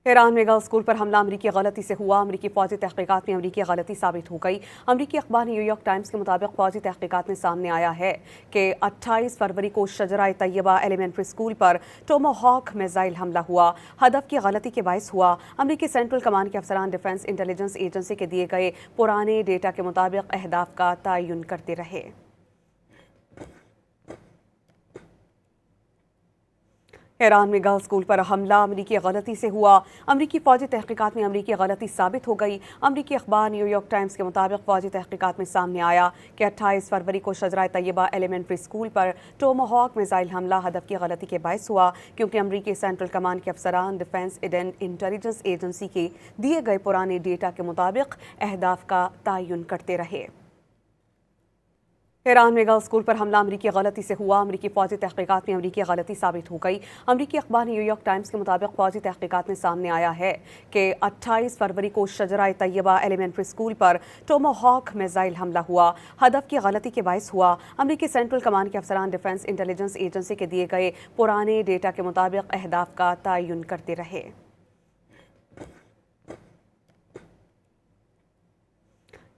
Iran में girls school पर हमला अमरीकी गलती से हुआ। अमरीकी फौजी तहकीकात में अमरीकी गलती साबित हो गई। अमरीकी अखबार न्यूयॉर्क टाइम्स के मुताबिक फौजी तहकीकात में सामने आया है कि 28 फरवरी को शजरा तैयबा एलिमेंट्री स्कूल पर टोमाहॉक मिसाइल हमला हुआ। हदफ की गलती के बायस हुआ। अमरीकी सेंट्रल कमांड के अफसरान डिफेंस इंटेलिजेंस एजेंसी के दिए गए पुराने डेटा के मुताबिक अहदाफ का तयन करते रहे। ईरान में गर्ल्स स्कूल पर हमला अमरीकी गलती से हुआ। अमरीकी फौजी तहकीकात में अमरीकी गलती साबित हो गई। अमरीकी अखबार न्यूयॉर्क टाइम्स के मुताबिक फौजी तहकीकात में सामने आया कि 28 फरवरी को शजरा तैयबा एलिमेंट्री स्कूल पर टोमाहॉक मिसाइल हमला हदफ की गलती के बायस हुआ, क्योंकि अमरीकी सेंट्रल कमांड के अफसरान डिफेंस इंटेलिजेंस एजेंसी के दिए गए पुराने डेटा के मुताबिक अहदाफ का तयन करते रहे। ईरान में गर्ल्स स्कूल पर हमला अमरीकी गलती से हुआ। अमरीकी फौजी तहकीकात में अमरीकी गलती साबित हो गई। अमरीकी अखबार न्यूयॉर्क टाइम्स के मुताबिक फौजी तहकीकात में सामने आया है कि 28 फरवरी को शजरा तैयबा एलिमेंट्री स्कूल पर टोमाहॉक मिसाइल हमला हुआ। हदफ की गलती के बायस हुआ। अमरीकी सेंट्रल कमांड के अफसरान डिफेंस इंटेलिजेंस एजेंसी के दिए गए पुराने डेटा के मुताबिक अहदाफ का तयन करते रहे।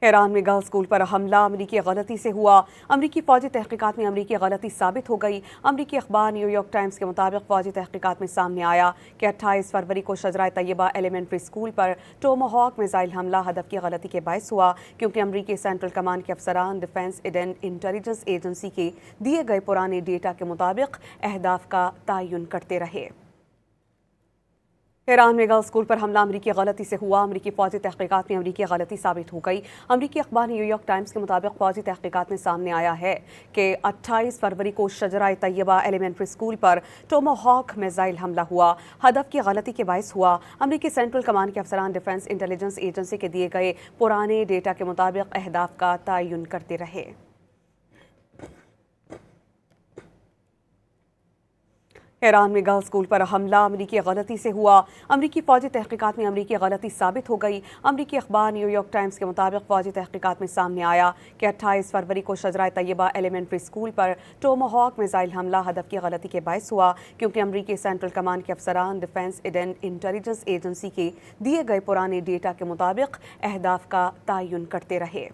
ईरान में गर्ल्स स्कूल पर हमला अमरीकी गलती से हुआ। अमरीकी फौजी तहकीकात में अमरीकी गलती साबित हो गई। अमरीकी अखबार न्यूयॉर्क टाइम्स के मुताबिक फौजी तहकीकात में सामने आया कि 28 फरवरी को शजरा तैयबा एलिमेंट्री स्कूल पर टोमाहॉक मिसाइल हमला हदफ की गलती के बायस हुआ, क्योंकि अमरीकी सेंट्रल कमांड के अफसरान डिफेंस इंटेलिजेंस एजेंसी के दिए गए पुराने डेटा के मुताबिक अहदाफ का तयन करते रहे। ईरान में गर्ल्स स्कूल पर हमला अमरीकी गलती से हुआ। अमरीकी फौजी तहकीकात में अमरीकी गलती साबित हो गई। अमरीकी अखबार न्यूयॉर्क टाइम्स के मुताबिक फौजी तहकीकात में सामने आया है कि 28 फरवरी को शजरा तैयबा एलिमेंट्री स्कूल पर टोमाहॉक मिसाइल हमला हुआ। हदफ की गलती के बायस हुआ। अमरीकी सेंट्रल कमांड के अफसरान डिफेंस इंटेलिजेंस एजेंसी के दिए गए पुराने डेटा के मुताबिक अहदाफ का तयन करते रहे। ईरान में गर्ल्स स्कूल पर हमला अमरीकी गलती से हुआ। अमरीकी फौजी तहकीकात में अमरीकी गलती साबित हो गई। अमरीकी अखबार न्यूयॉर्क टाइम्स के मुताबिक फौजी तहकीकात में सामने आया कि 28 फरवरी को शजरा तैयबा एलिमेंट्री स्कूल पर टोमाहॉक मिसाइल हमला हदफ की गलती के बायस हुआ, क्योंकि अमरीकी सेंट्रल कमांड के अफसरान डिफेंस इंटेलिजेंस एजेंसी के दिए गए पुराने डेटा के मुताबिक अहदाफ का तयन करते रहे।